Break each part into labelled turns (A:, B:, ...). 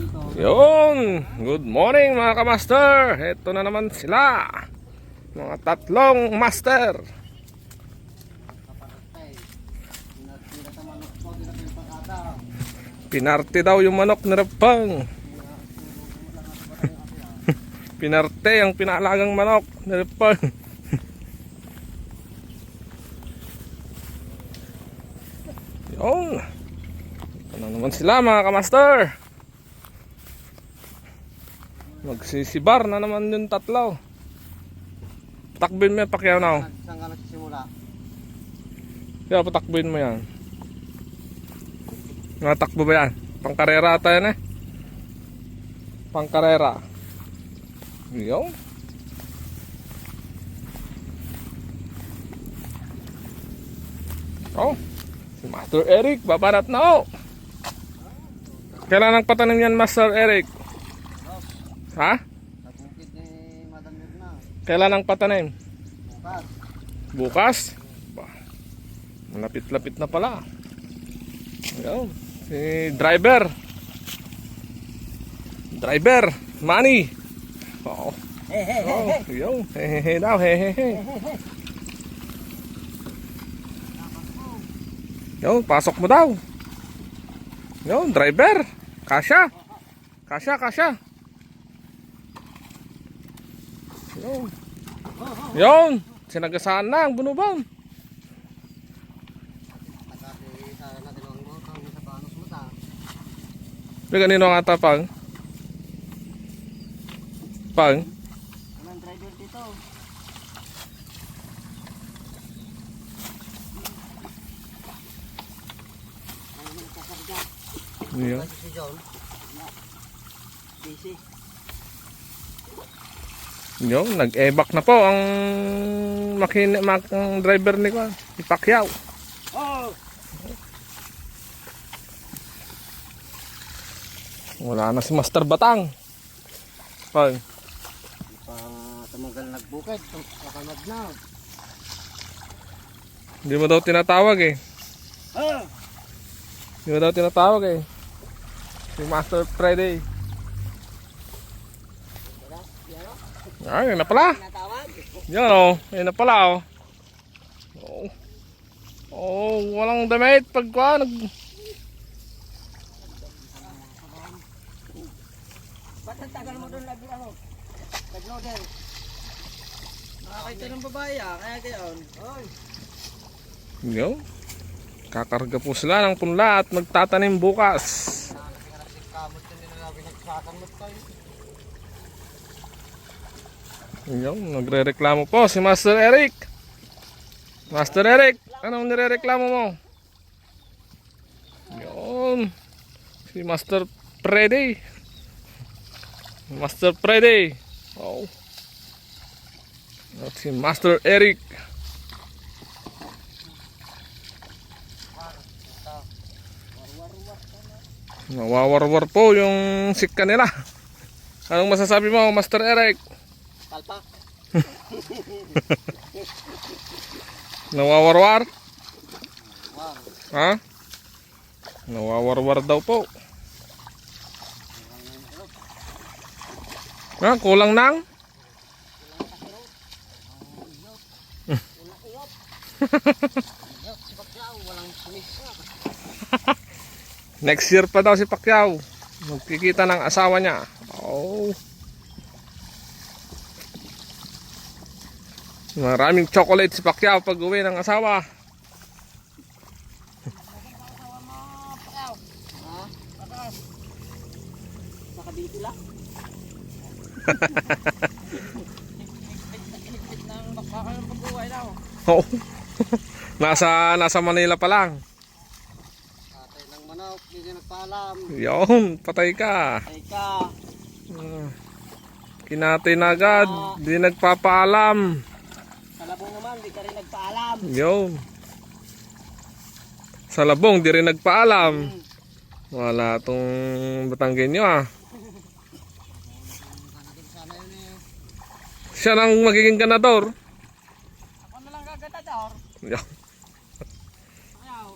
A: Yun, good morning mga kamaster. Ito na naman sila, mga tatlong master. Pinarte daw yung manok ni Repang. Pinarte ang pinalagang manok ni Repang. Yun, ito na naman sila mga kamaster. Magsisibar na naman yung tatlo. Patakbuin mo yan, Pacquiao na.
B: Saan ka nagsisimula?
A: Kaya patakbuin mo yan. Natakbo ba yan? Pangkarera ata yan eh. Pangkarera. Yun. Oh, si Master Eric babanat na oh. Kailan ang patanim yan, Master Eric? Ha?
B: Nagukit ni Madam Mirna.
A: Kailan ang patanim?
B: Bukas.
A: Bukas? Malapit-lapit na pala. Ayun. Si driver. Driver. Money. Oo. Oh, yun. Hehehe daw. Hehehe. Yun. Pasok mo daw. Yun. Driver. Kasya. Kasya. Kasya. Yun. Yun. Sinagasaan na ang bunubang. May kanino ang atapang? Pang?
B: Walang driver dito. Ano mo nagkakarga?
A: Yeah.
B: Si John. Busy.
A: Yun, nag-ebak na po ang ang driver ni ko, si Pacquiao.
B: Oh!
A: Wala na si Master Batang. Pang?
B: Tumagal nagbukid. Kakamad na.
A: Hindi mo daw tinatawag eh.
B: Ah!
A: Hindi mo daw tinatawag eh. Si Master Friday. Ay, yun na pala.
B: Natawag?
A: Yan o, yun na pala o. Oh. Oh, walang damit pagka
B: Ba't ang tagal mo doon nag-loader? Nakakita ng babae kaya gayon. Oy!
A: Yo. Kakarga po sila ng punla at magtatanim bukas.
B: Kamot yun nila pinagsakamot tayo.
A: Yo, nagre-reklamo po si Master Eric. Master Eric, anong nire-reklamo mo? Yun. Si Master Freddy. Master Freddy. Oh. At si Master Eric. Nawawarwar po yung sika nila. Anong masasabi mo, Master Eric?
B: Palpak.
A: Nawawarwar?
B: Wow.
A: Ha? Nawawarwar daw po. Ha? Kulang nang? Next year pa daw si Pacquiao. Magkikita ng asawa niya. Oh. Maraming chocolate si Pacquiao pag uwi ng asawa.
B: Nakabiti lang. Nang baka ng pag-uwi daw.
A: Oh. Nasa Manila pa lang.
B: Patay ng manok, hindi nagpaalam.
A: Yun, patay ka.
B: Patay ka.
A: Kinatay na agad, di nagpapaalam.
B: Sa labong naman, hindi ka rin nagpaalam.
A: Yun. Sa labong, di rin nagpaalam. Wala tong Batanggenyo ah. Siya nang magiging ganador.
B: Ako na lang gagadador.
A: Yun.
B: Ayaw.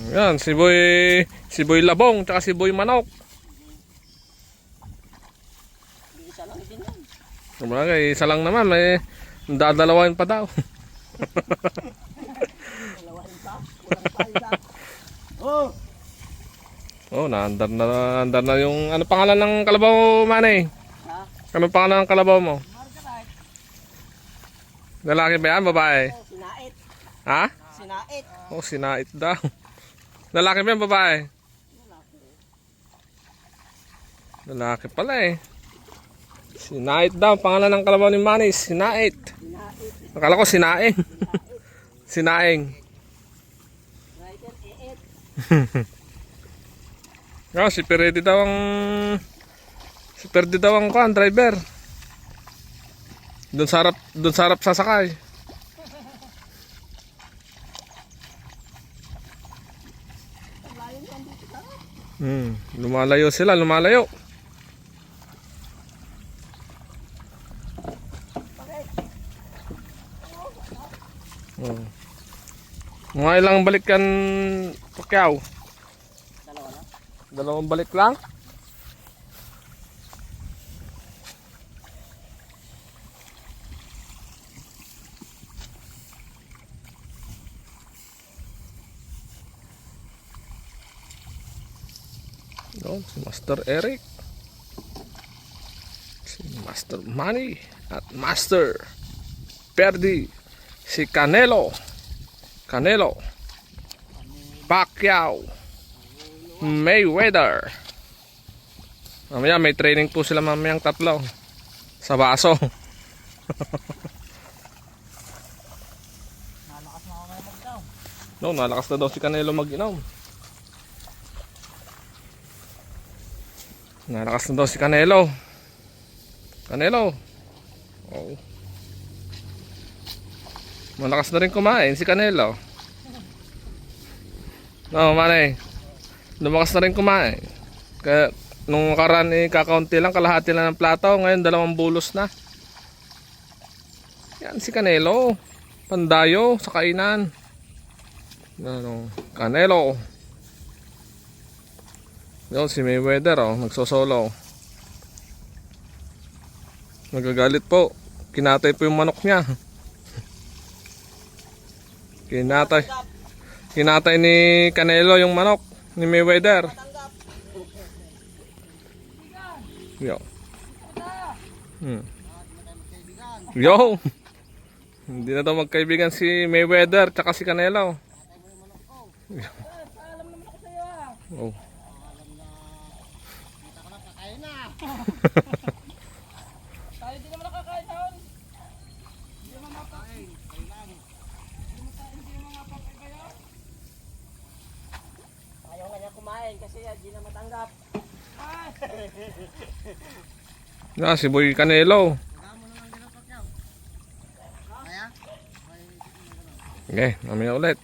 A: Yan, si Boy Labong, tsaka si Boy Manok.
B: Isa lang din yan.
A: Sabagay, isa lang naman, may dadalawain pa daw.
B: Dalawahin pa. Kulang pa isa. Oh!
A: Oh, naandar na yung, ano pangalan ng kalabaw mo, Manny?
B: Ha?
A: Ano pangalan ng kalabaw mo?
B: Margarite.
A: Lalaki ba yan, babae?
B: Oh, sinait.
A: Ha?
B: Sinait.
A: Oh, sinait daw. Lalaki ba yan, babae? Lalaki pala eh. Sinait daw, pangalan ng kalabaw ni Manny, Sinait.
B: Sinait.
A: Akala ko sinaing. Sinaing.
B: Rider, eet.
A: Oh, si Peredi daw ang kuan, driver. Doon sa harap sasakay. Lumalayo sila, lumalayo. Oh. Mga ilang balik kan Pacquiao?
B: Dalawa lang.
A: Dalawang balik lang? No, si Master Eric, si Master Manny at Master Perdi, si Canelo Pacquiao, Mayweather. Mamaya may training po sila mamayang tatlo sa baso.
B: Nalakas na ako ngayon magdaw.
A: No, nalakas na daw si Canelo mag-inom. Nalakas na daw si Canelo. Oh. Malakas na rin kumain si Canelo. No, Manay. Lumakas na rin kumain. Kaya nung nakaraan kakaunti lang, kalahati lang ng plato. Ngayon 2 bulos na. Yan si Canelo. Pandayo sa kainan. Ano, Canelo. Yun si Mayweather nagsosolo. Nagagalit po. Kinatay po yung manok niya. Kinatay ni Canelo yung manok ni Mayweather. Yo. Yo. Hindi na daw magkaibigan si Mayweather tsaka si Canelo. Oh.
B: Tayo din naman nakakain taon. Hindi naman mapakain. Hindi naman mapakain kayo. Ayaw nga niya kumain kasi hindi na matanggap.
A: Si Boy Canelo. Okay, mamaya ulit.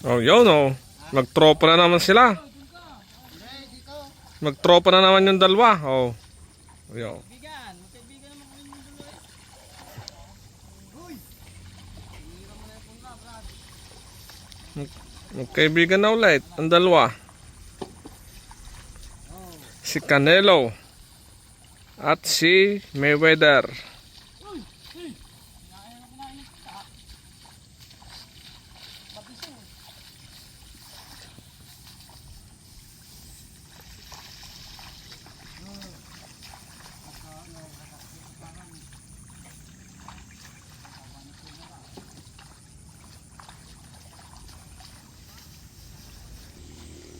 A: Oh, yun Magtropa na naman sila. Magtropa na naman yung dalawa. Oh. Yo.
B: Kaibigan, magkaibigan naman kami ng dalawa eh. Uy! Hinira mo na yung punta, brad.
A: Magkaibigan na ulit ang dalawa. Si Canelo at si Mayweather.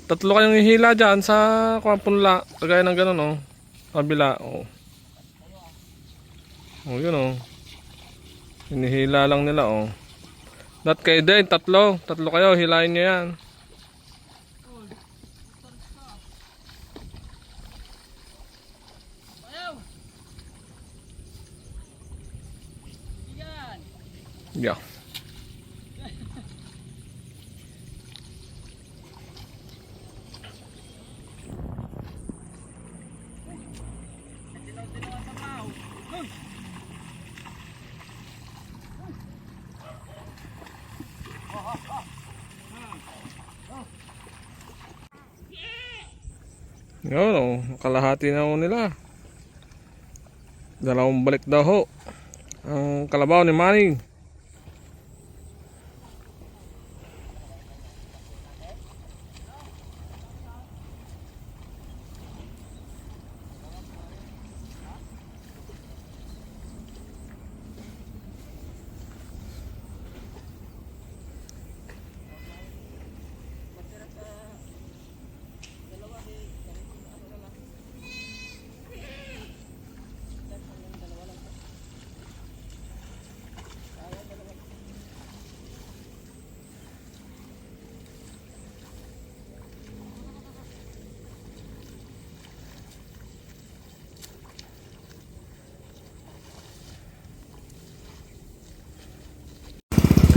A: Tatlo kayong ihila dyan sa punla. Kagaya ng gano'n kabila. Yun Hinihila lang nila Not kayo din, tatlo kayo, hilahin nyo yan. Yeah. Yun o, kalahati na ho nila. Dalawang balik daw ho ang kalabaw ni Manny.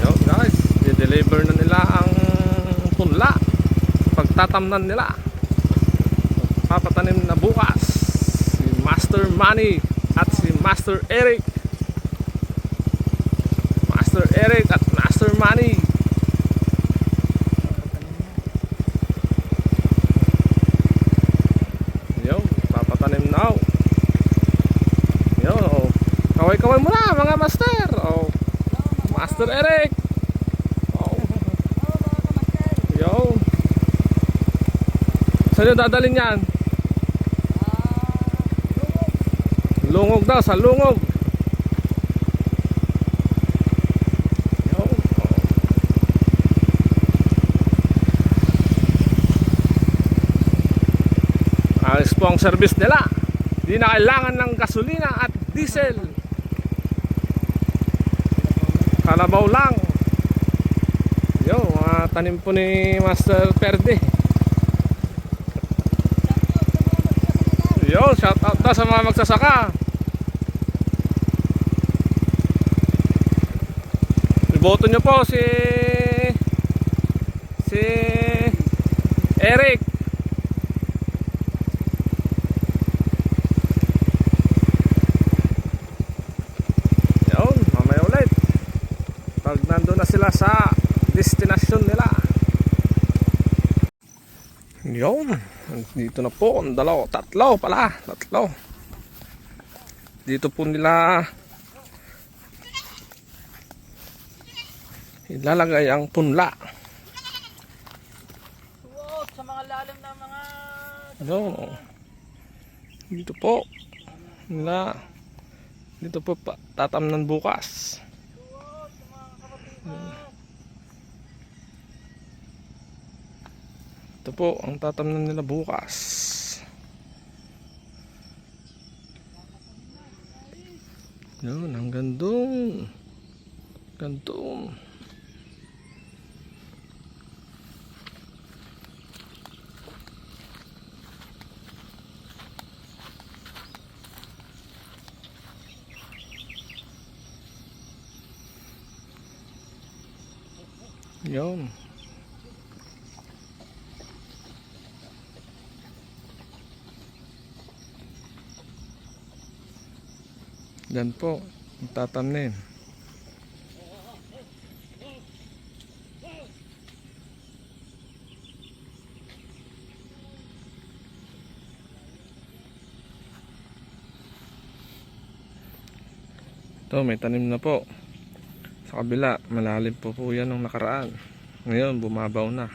A: Yo guys, i-deliver na nila ang punla. Pagtatamnan nila, papatanim na bukas si Master Manny at si Master Eric. Master Eric at Master Manny. Yo, papatanim na. Yo, kaway-kaway muna mga master. Oh, Master Eric. Oh. Yo. Saan nyo dadalhin yan? Lungog daw, sa lungog. Yo. Ayos po ang service nila. Di na kailangan ng gasolina at diesel. Kalabaw lang. Yo, mga tanim po ni Master Perde. Yo, shout out na sa mga magsasaka. Iboto nyo po si Eric. Yun, mamaya ulit pag nandun na sila sa destinasyon nila. Yun, dito na po ang tatlo dito po nila ilalagay ang punla.
B: Wow, sa mga lalim na mga...
A: Yun, dito po nila, dito po tatamnan bukas. Ito po ang tatamnan nila bukas. Yun, ang gandong. Gandong. Yun. Yan po, tatamnin. Ito, may tanim na po. Sa kabila, malalim po yan nung nakaraan. Ngayon, bumabaw na.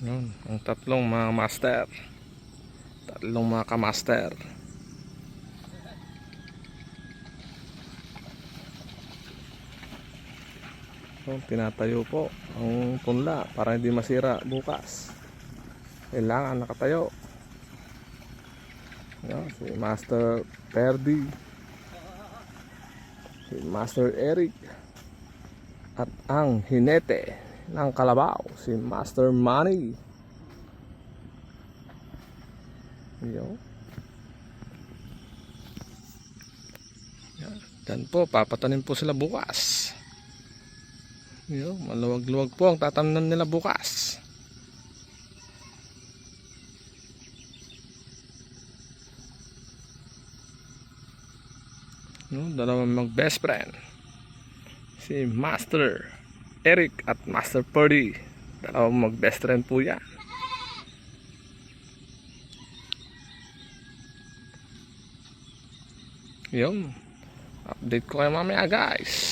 A: Yun, ang tatlong mga master. Tatlong mga kamaster. So, tinatayo po ang punla para hindi masira bukas. Kailangan nakatayo. Yan, si Master Perdi, si Master Eric, at ang hinete ng kalabaw, si Master Manny. Yan. Yan po, papatanim po sila bukas. Yan, maluwag-luwag po ang tatamnan nila bukas. No, dalawang mag best friend. Si Master Eric at Master Purdy. Dalawang mag best friend po yan. Yun. Update ko kayo mamaya guys.